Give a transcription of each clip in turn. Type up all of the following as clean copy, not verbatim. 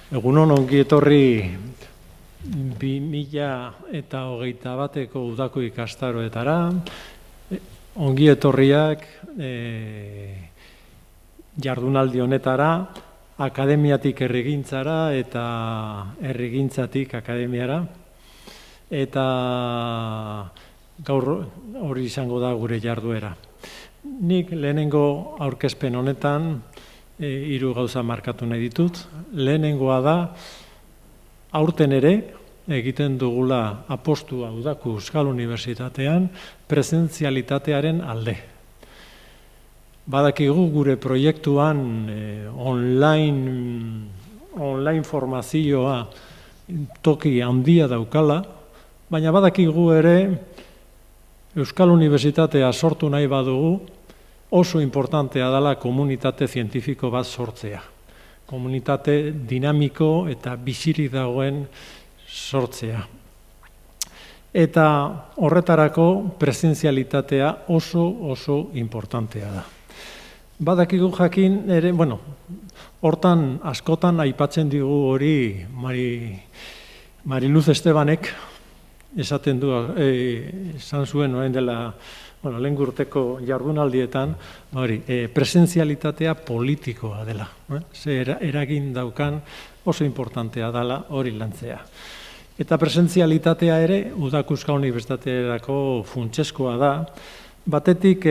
Egunon ongi etorri 2021ko udako ikastaroetara. Ongi etorriak jardunaldi honetara, akademiatik herrigintzara eta herrigintzatik akademiara. Eta gaur hori izango da gure jarduera. Nik lehenengo aurkezpen honetan 3 gauza markatu nahi ditut. Lehenengoa da, aurten ere egiten dugula apostua udako Euskal Unibertsitatean presentzialitatearen alde. Badakigu gure proiektuan online formazioa toki handia daukala, baina badakigu ere Euskal Unibertsitatea sortu nahi badugu, oso importantea dela komunitate zientifiko bat sortzea. Komunitate dinamiko eta bizirik dagoen sortzea. Eta horretarako presentzialitatea oso importantea da. Badakigu jakin ere, hortan askotan aipatzen digu hori Mariluz Estebanek esaten esan zuen orain dela lehen urteko jardunaldietan, presentzialitatea politikoa dela. Eragin daukan oso importantea dela hori lantzea. Eta presentzialitatea ere, udako Euskal Unibertsitaterako funtsezkoa da, batetik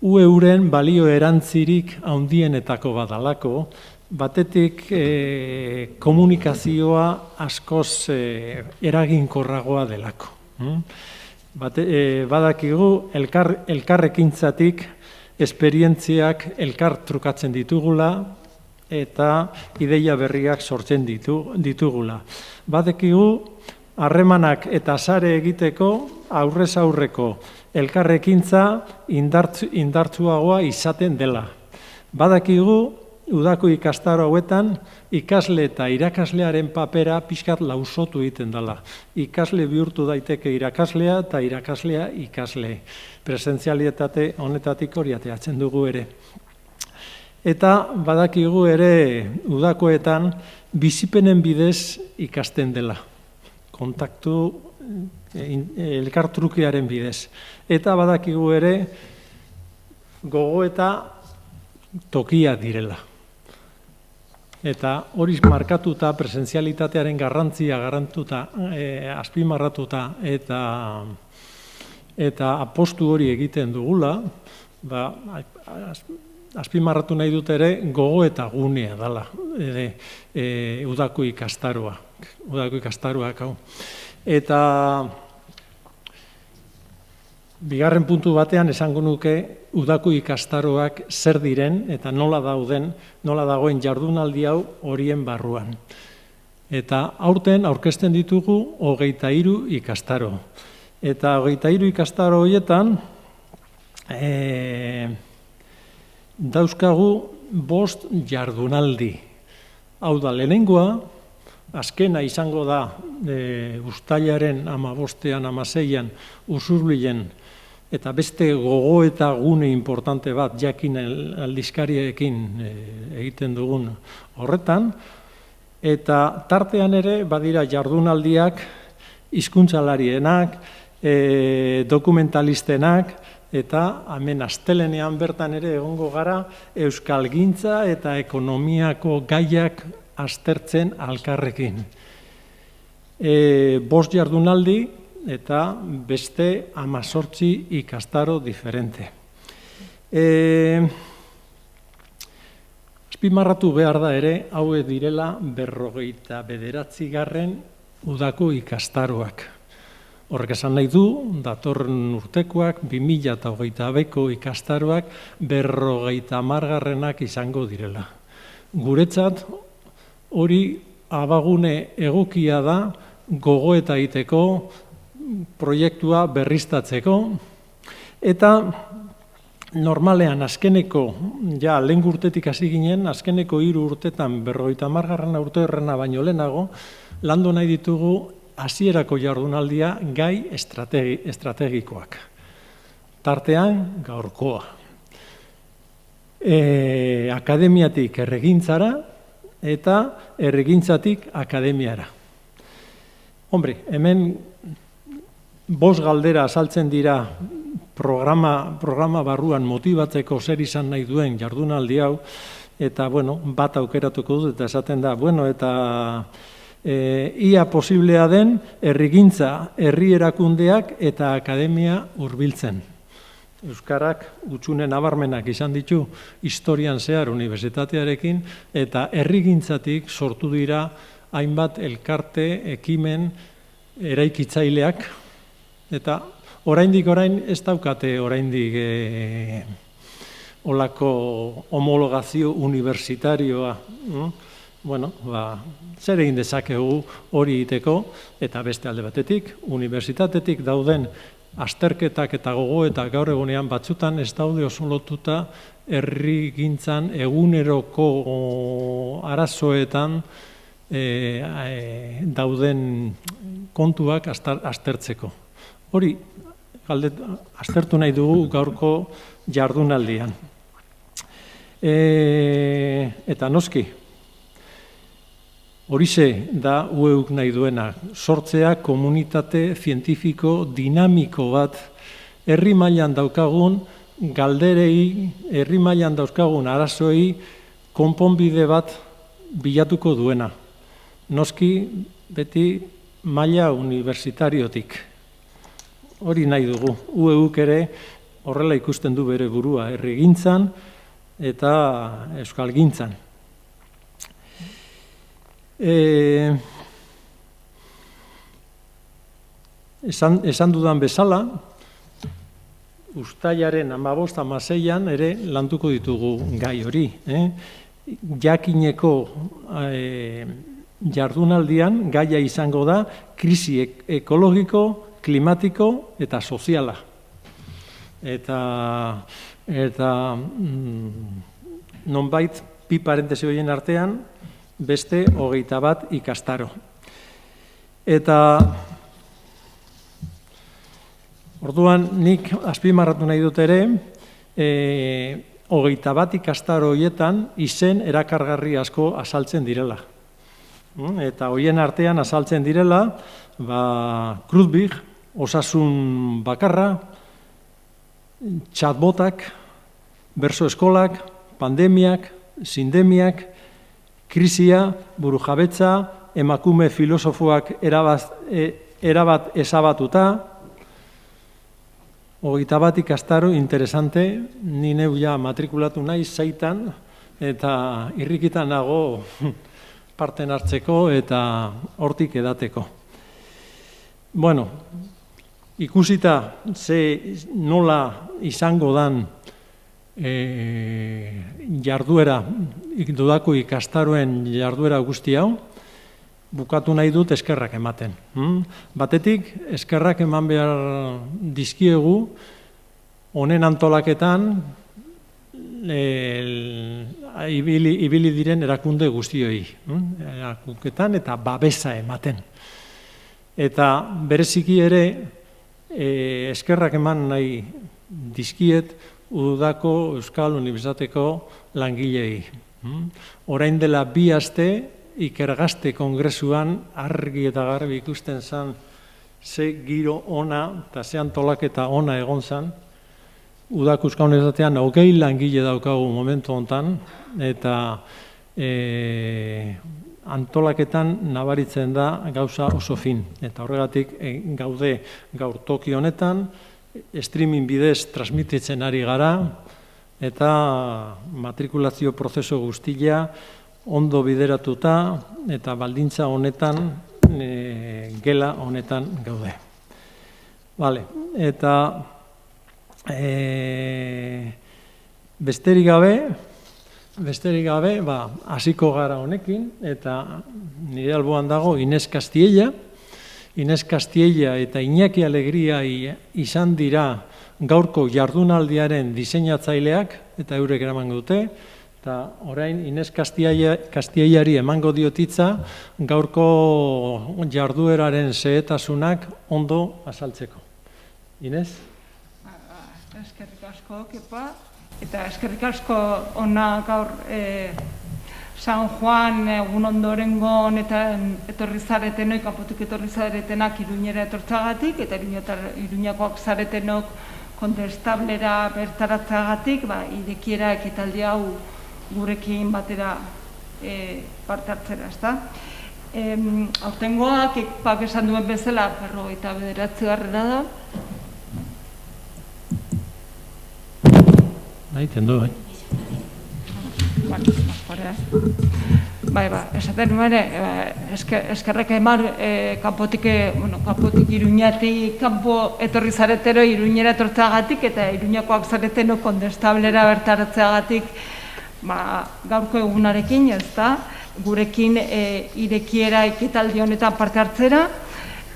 euren balio erantzirik handienetako badalako, batetik komunikazioa askoz eraginkorragoa delako. Badakigu elkarrekintzatik esperientziak elkar trukatzen ditugula eta ideia berriak sortzen ditugula. Badakigu harremanak eta sare egiteko aurrez aurreko elkarrekintza indartsuagoa izaten dela. Badakigu udako ikastaro hauetan ikasle eta irakaslearen papera pixkat lausotu egiten dela. Ikasle bihurtu daiteke irakaslea eta irakaslea ikasle. Presentzialitate honetatik hori ateratzen dugu ere. Eta badakigu ere udakoetan bizipenen bidez ikasten dela. Kontaktu elkartrukearen bidez. Eta badakigu ere gogoeta tokia direla. Eta hori markatuta, presentzialitatearen garrantzia azpimarratuta eta apostu hori egiten dugula, azpimarratu nahi dut ere gogoeta gunea dela udako ikastaroak hau. Eta bigarren puntu batean esango nuke udako ikastaroak zer diren eta nola dagoen jardunaldi hau horien barruan. Eta aurten aurkezten ditugu 23 ikastaro. Eta 23 ikastaro horietan dauzkagu 5 jardunaldi. Hau da lehenengoa, azkena izango da uztailaren 15-an, 16-an, Usurbilen, eta beste gogoeta gune importante bat jakin aldizkariekin egiten dugun horretan, eta tartean ere badira jardunaldiak hizkuntzalarienak, dokumentalistenak, eta hemen astelehenean bertan ere egongo gara euskalgintza eta ekonomiako gaiak aztertzen alkarrekin. 5 jardunaldi eta beste 18 ikastaro diferente. Azpimarratu behar da ere, hauek direla 59. udako ikastaroak. Horrek esan nahi du, datorren urtekoak 2022ko ikastaroak 50. izango direla. Guretzat hori abagune egokia da gogoeta egiteko, proiektua berriztatzeko, eta normalean azkeneko, lehen urtetik hasi ginen, azkeneko 3 urtetan 50. urteurrena baino lehenago, landu nahi ditugu hasierako jardunaldia gai estrategikoak. Tartean gaurkoa. akademiatik erregintzara eta erregintzatik akademiara. Hombre, hemen 5 galdera azaltzen dira programa barruan motibatzeko zer izan nahi duen jardunaldi hau, eta, bat aukeratuko dut, eta esaten da, eta ia posiblea den herrigintza, herri erakundeak eta akademia hurbiltzen. Euskarak utxune nabarmenak izan ditu historian zehar unibertsitatearekin, eta herrigintzatik sortu dira hainbat elkarte, ekimen, eraikitzaileak, eta orain ez daukate oraindik olako homologazio universitarioa. Zer egin dezakegu hori egiteko, eta beste alde batetik, unibertsitatetik dauden azterketak eta gogoetak gaur egunean batzutan ez daude oso lotuta herrigintzan eguneroko arazoetan dauden kontuak aztertzeko. Hori, aztertu nahi dugu gaurko jardunaldian. Eta noski, horixe da UEUk nahi duena, sortzea komunitate zientifiko dinamiko bat, herri mailan daukagun galderei, herri mailan dauzkagun arazoei konponbide bat bilatuko duena. Noski, beti maila universitariotik. Hori nahi dugu. UEUk ere horrela ikusten du bere burua, herrigintzan eta euskalgintzan. Esan dudan bezala, uztailaren 15-16 ere landuko ditugu gai hori. Jakineko jardunaldian gaia izango da krisi ekologiko, klimatiko eta soziala. Eta nonbait, bi parentesi horien artean, beste 21 ikastaro. Eta orduan nik azpimarratu nahi dut ere, 21 ikastaro horietan izen erakargarri asko azaltzen direla. Eta horien artean azaltzen direla, Kruzbig, osasun bakarra, chatbotak, berso eskolak, pandemiak, sindemiak, krisia, burujabetza, emakume filosofoak erabat ezabatuta, 21 ikastaro interesante, ni neu ja matrikulatu nahi zaitan, eta irrikitan nago parten hartzeko eta hortik edateko. Ikusita nola izango dan jarduera, dudako ikastaroen jarduera guzti hau, bukatu nahi dut eskerrak ematen. Batetik, eskerrak eman behar dizkiegu, honen antolaketan, ibili diren erakunde guztioi. Erakundetan eta babesa ematen. Eta bereziki ere, eskerrak eman nahi dizkiet udako Euskal Unibertsitateko langilei. Orain dela 2 aste, Ikergazte kongresuan argi eta garbi ikusten zen ze giro ona eta ze antolaketa ona egon zen. Udako Euskal Unibertsitatean 20 langile daukagu momentu honetan, eta antolaketan nabaritzen da gauza oso fin. Eta horregatik gaude gaur toki honetan, streaming bidez transmititzen ari gara, eta matrikulazio prozesu guztia ondo bideratuta eta baldintza honetan, gela honetan gaude. Eta besterik gabe, hasiko gara honekin, eta nire alboan dago Inés Castiella. Inés Castiella eta Iñaki Alegria izan dira gaurko jardunaldiaren diseinatzaileak, eta eurek eraman dute, eta orain Inés Castiellari emango diotitza gaurko jardueraren xehetasunak ondo azaltzeko. Inés? Eskerrik asko, kepa. Eta eskerrik asko ona gaur San Juan egun ondorengo honetan etorri zaretenok, kanpotik etorri zaretenak Iruñera etortzagatik, eta Iruñakoak zaretenok kontestablera bertaratzagatik, irekiera ekitaldi hau gurekin batera parte hartzera, ezta? Aurtengoak, Ekpak esan duen bezala, 59. da. Naiten du, esaten nuen, eskerrek eman kanpotik Iruñatik kanpo etorri zaretero Iruñera etortzagatik eta Iruñakoak zareteno kondestablera bertaratzeagatik gaurko egunarekin, ez da, gurekin irekiera ekitaldi honetan parte hartzera.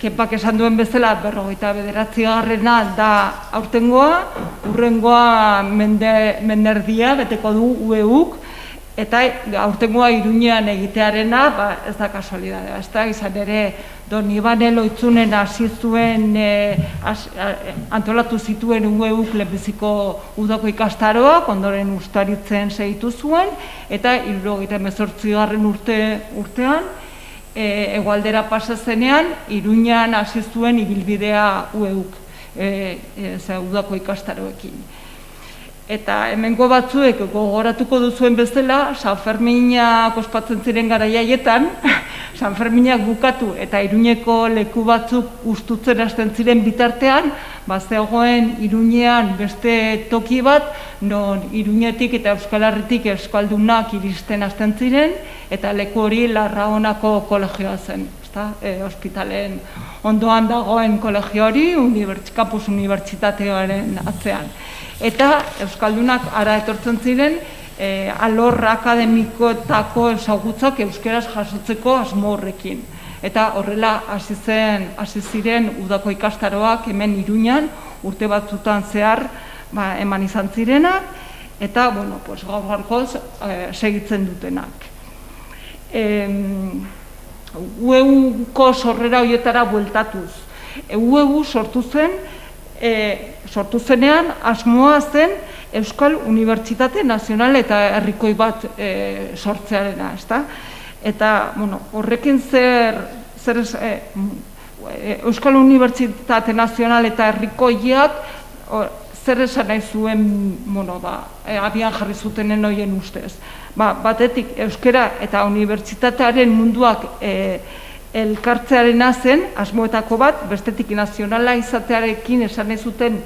Ekpak esan duen bezala 59. da aurtengoa, hurrengoa menderdia beteko du UEUk, eta aurtengoa Iruñean egitearena ez da kasualidadea, ez da, izan ere Don Ibane Loitzunen hasi zuen, antolatu zituen UEUk lehenbiziko udako ikastaroak, ondoren Uztaritzen segitu zuen, eta 78. urtean, hegoaldera pasa zenean, Iruñan hasi zuen ibilbidea UEUk, udako ikastaroekin. Eta hemengo batzuek gogoratuko duzuen bezala, San Ferminak ospatzen ziren garaiaietan, San Ferminak bukatu eta Iruñeko leku batzuk ustutzen hasten ziren bitartean, zegoen Iruñean beste toki bat, non Iruñetik eta Euskal Herritik euskaldunak iristen hasten ziren, eta leku hori Larraonako kolegioa zen, ospitalen ondoan dagoen kolegio hori, Campus Unibertsitatearen atzean. Eta euskaldunak ara etortzen ziren, alor akademikoetako ezagutzak euskeraz jasotzeko asmo horrekin. Eta horrela hasi ziren udako ikastaroak hemen Iruñan, urte batzutan zehar eman izan zirenak, eta gaur-gaurkoz segitzen dutenak. UEUko sorrera horietara bueltatuz. UEU sortu zenean asmoa zen Euskal Unibertsitate Nazional eta Herrikoi bat sortzearena, ezta? Eta, horrekin Euskal Unibertsitate Nazional eta Herrikoiak zer esan nahi zuen, abian jarri zutenen horien ustez. Batetik, euskara eta unibertsitatearen munduak elkartzearena zen, asmoetako bat, bestetik nazionala izatearekin esan nahi zuten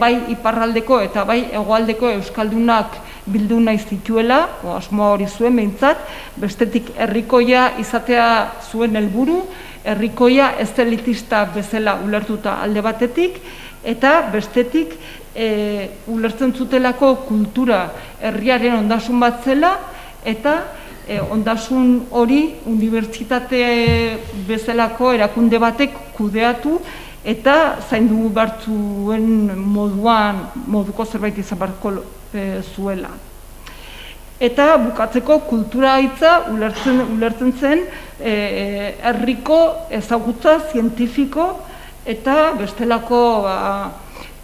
bai iparraldeko eta bai hegoaldeko euskaldunak bildu nahi zituela, asmoa hori zuen behintzat, bestetik herrikoia izatea zuen helburu, herrikoia ez elitista bezala ulertuta alde batetik, eta bestetik ulertzen zutelako kultura herriaren ondasun bat zela, eta ondasun hori unibertsitate bezalako erakunde batek kudeatu eta zaindu bartzuen moduko zerbait izan barko zuela. Eta bukatzeko kultura hitza ulertzen zen herriko ezagutza zientifiko eta bestelako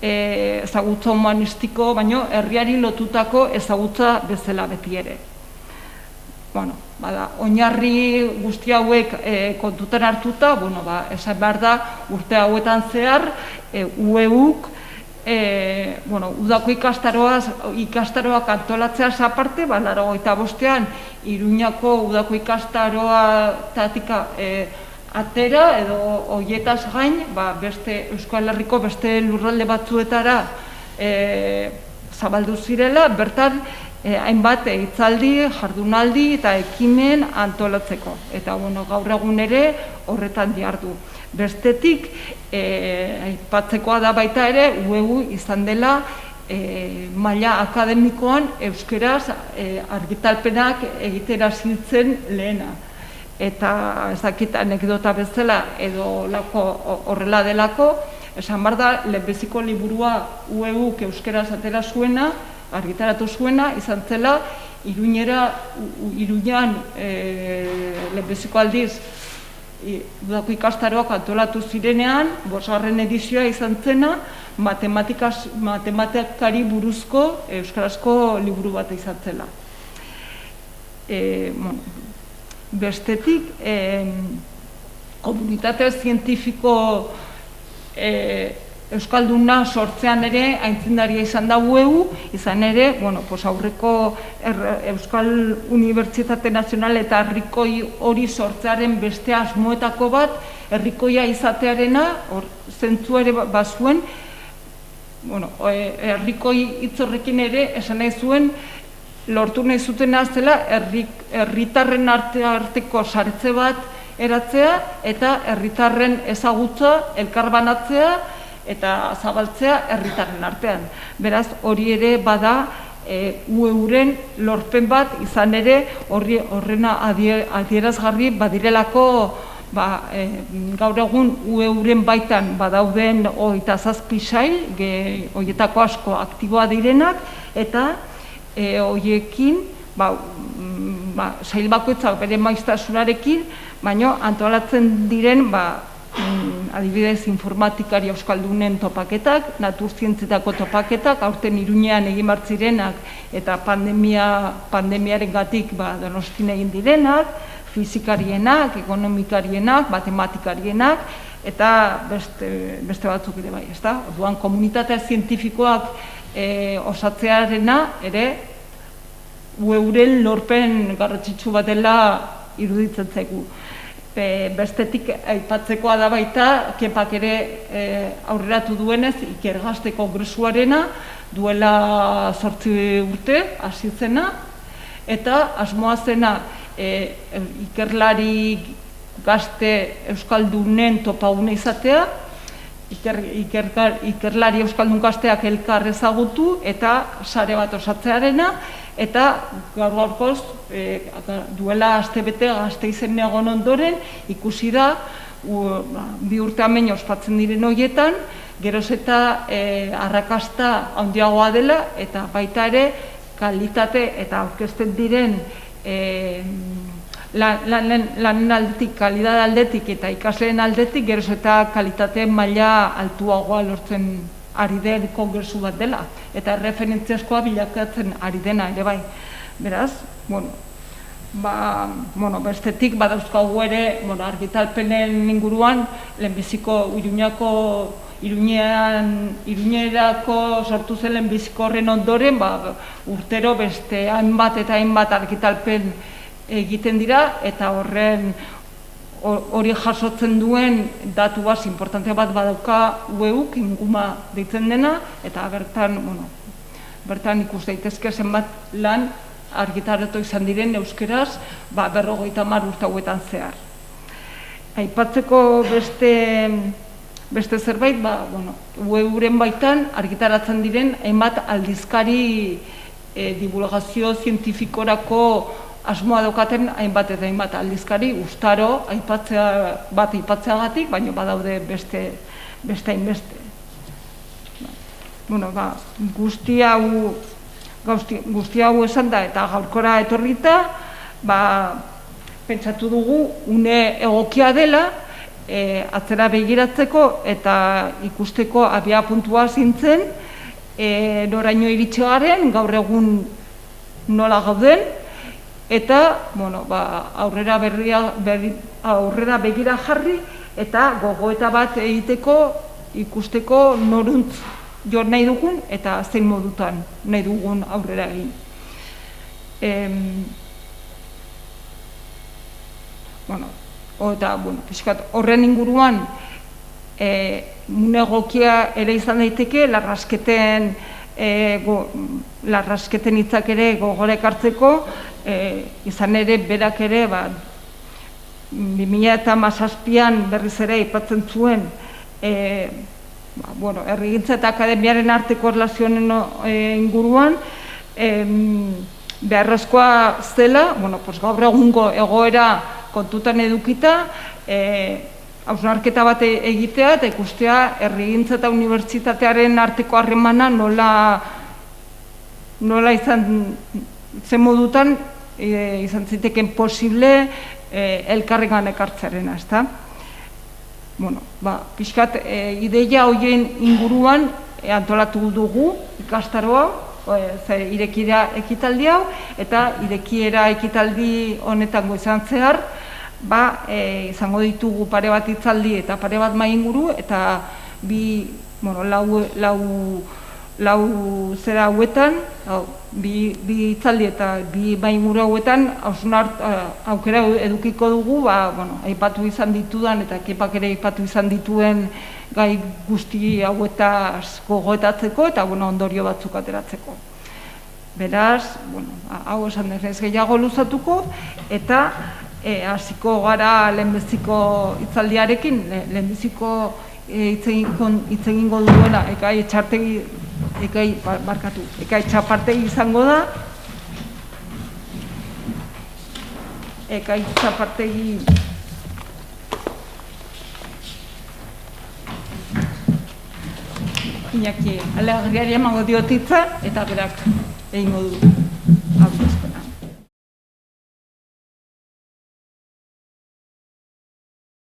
ezagutza humanistiko, baino herriari lotutako ezagutza bezala beti ere. Oinarri guzti hauek kontutan hartuta, esan behar da, urte hauetan zehar, UEUk udako ikastaroak antolatzeaz aparte, 85ean Iruñako udako ikastaroatatik atera edo horietaz gain, beste Euskal Herriko beste lurralde batzuetara zabaldu zirela, bertan hainbat hitzaldi, jardunaldi eta ekimen antolatzeko. Eta gaur egun ere horretan dihardu. Bestetik, aipatzekoa da baita ere, UEU izan dela maila akademikoan euskeraz argitalpenak egitera ziltzen lehena. Eta ezakit anekdota bezala edo horrela delako, esan behar da, lehenbiziko liburua UEUk euskeraz atera zuena, argitaratu zuena, izan zela, Iruñan lehenbiziko aldiz udako ikastaroak antolatu zirenean, 5. edizioa izan zena, matematikari buruzko euskarazko liburu bat izan zela. Bestetik, komunitate zientifiko euskalduna sortzean ere aitzindaria izan da UEU, izan ere, aurreko Euskal Unibertsitate Nazional eta herrikoi hori sortzearen beste asmoetako bat, herrikoia izatearena, zentzu ere bazuen, herrikoi hitz horrekin ere esan nahi zuen, lortu nahi zutena zela herritarren arteko sartze bat eratzea eta herritarren ezagutza elkarbanatzea eta zabaltzea herritarren artean. Beraz, hori ere bada UEUren lorpen bat, izan ere horrena adierazgarri badirelako gaur egun UEUren baitan badauden 27 sail, horietako asko aktiboa direnak, eta horiekin sail bakoitzak bere maiztasunarekin, baina antolatzen diren adibidez informatikari euskaldunen topaketak, naturzientzietako topaketak, aurten Iruñean egin zirenak eta pandemiaren gatik Donostin egin direnak, fizikarienak, ekonomikarienak, matematikarienak, eta beste batzuk ere bai, ezta? Orduan komunitatea zientifikoak osatzearena ere UEUren lorpen garrantzitsu bat dela iruditzen zaigu. Bestetik aipatzekoa da baita, Kepak ere aurreratu duenez, Ikergazte Kongresuarena duela 8 urte hasi zena, eta asmoa zena ikerlari gazte euskaldunen topagune izatea, ikerlari euskaldun gazteak elkar ezagutu eta sare bat osatzearena, eta gaur-gaurkoz duela astebete Gasteizen egon ondoren ikusi da 2 urte hemen ospatzen diren horietan, geroz eta arrakasta handiagoa dela, eta baita ere kalitate eta aurkezten diren lanen aldetik, kalidade aldetik eta ikasleen aldetik, geroz eta kalitate maila altuagoa lortzen ari den kongresu bat dela, eta referentziaskoa bilakatzen ari dena ere bai. Beraz, bestetik badauzkagu ere argitalpenen inguruan, lehenbiziko Iruñerako sortu zen lehenbiziko horren ondoren, urtero beste hainbat eta hainbat argitalpen egiten dira, eta hori jasotzen duen datu bat importante bat badauka UEUk, inguma deitzen dena, eta bertan ikus daitezke zenbat lan argitaratu izan diren euskeraz 50 urte hauetan zehar. Aipatzeko beste zerbait, UEUren baitan argitaratzen diren hainbat aldizkari divulgazio zientifikorako asmoa daukaten hainbat eta hainbat aldizkari, Uztaro aipatzeagatik, baina badaude beste hainbeste. Guzti hau esan da eta gaurkora etorrita, pentsatu dugu une egokia dela, atzera begiratzeko eta ikusteko abia puntua zintzen, noraino iritsi garen, gaur egun nola gauden, eta aurrera begira jarri eta gogoeta bat egiteko, ikusteko noruntz jo nahi dugun eta zein modutan nahi dugun aurrera egin. Horren inguruan egokia ere izan daiteke, larrasketen hitzak ere gogora ekartzeko, izan ere berak ere 2017an berriz ere aipatzen zuen herrigintza eta akademiaren arteko erlazioen inguruan beharrezkoa zela, gaur egungo egoera kontutan edukita, hausnarketa bat egitea eta ikustea herrigintza eta unibertsitatearen arteko harremana nola izan zen modutan izan ziteken posible elkarrengan ekartzearena, ezta? Bueno, pixkat ideia horien inguruan antolatu dugu ikastaroa, irekiera ekitaldi hau, eta irekiera ekitaldi honetan goizan zehar, izango ditugu pare bat hitzaldi eta pare bat mahai inguru, eta lau zera hauetan, bi hitzaldi eta bi mahai inguru hauetan, aukera edukiko dugu, aipatu izan ditudan eta Kepak ere aipatu izan dituen gai guzti hauetaz gogoetatzeko eta ondorio batzuk ateratzeko. Beraz, hau esan ez gehiago luzatuko, eta hasiko gara lehenbiziko hitzaldiarekin, lehenbiziko hitz egingo duena, Ekai Txapartegi izango da, Ekai Txapartegi Iñaki Alegriari emango diot hitza, eta berak egingo du.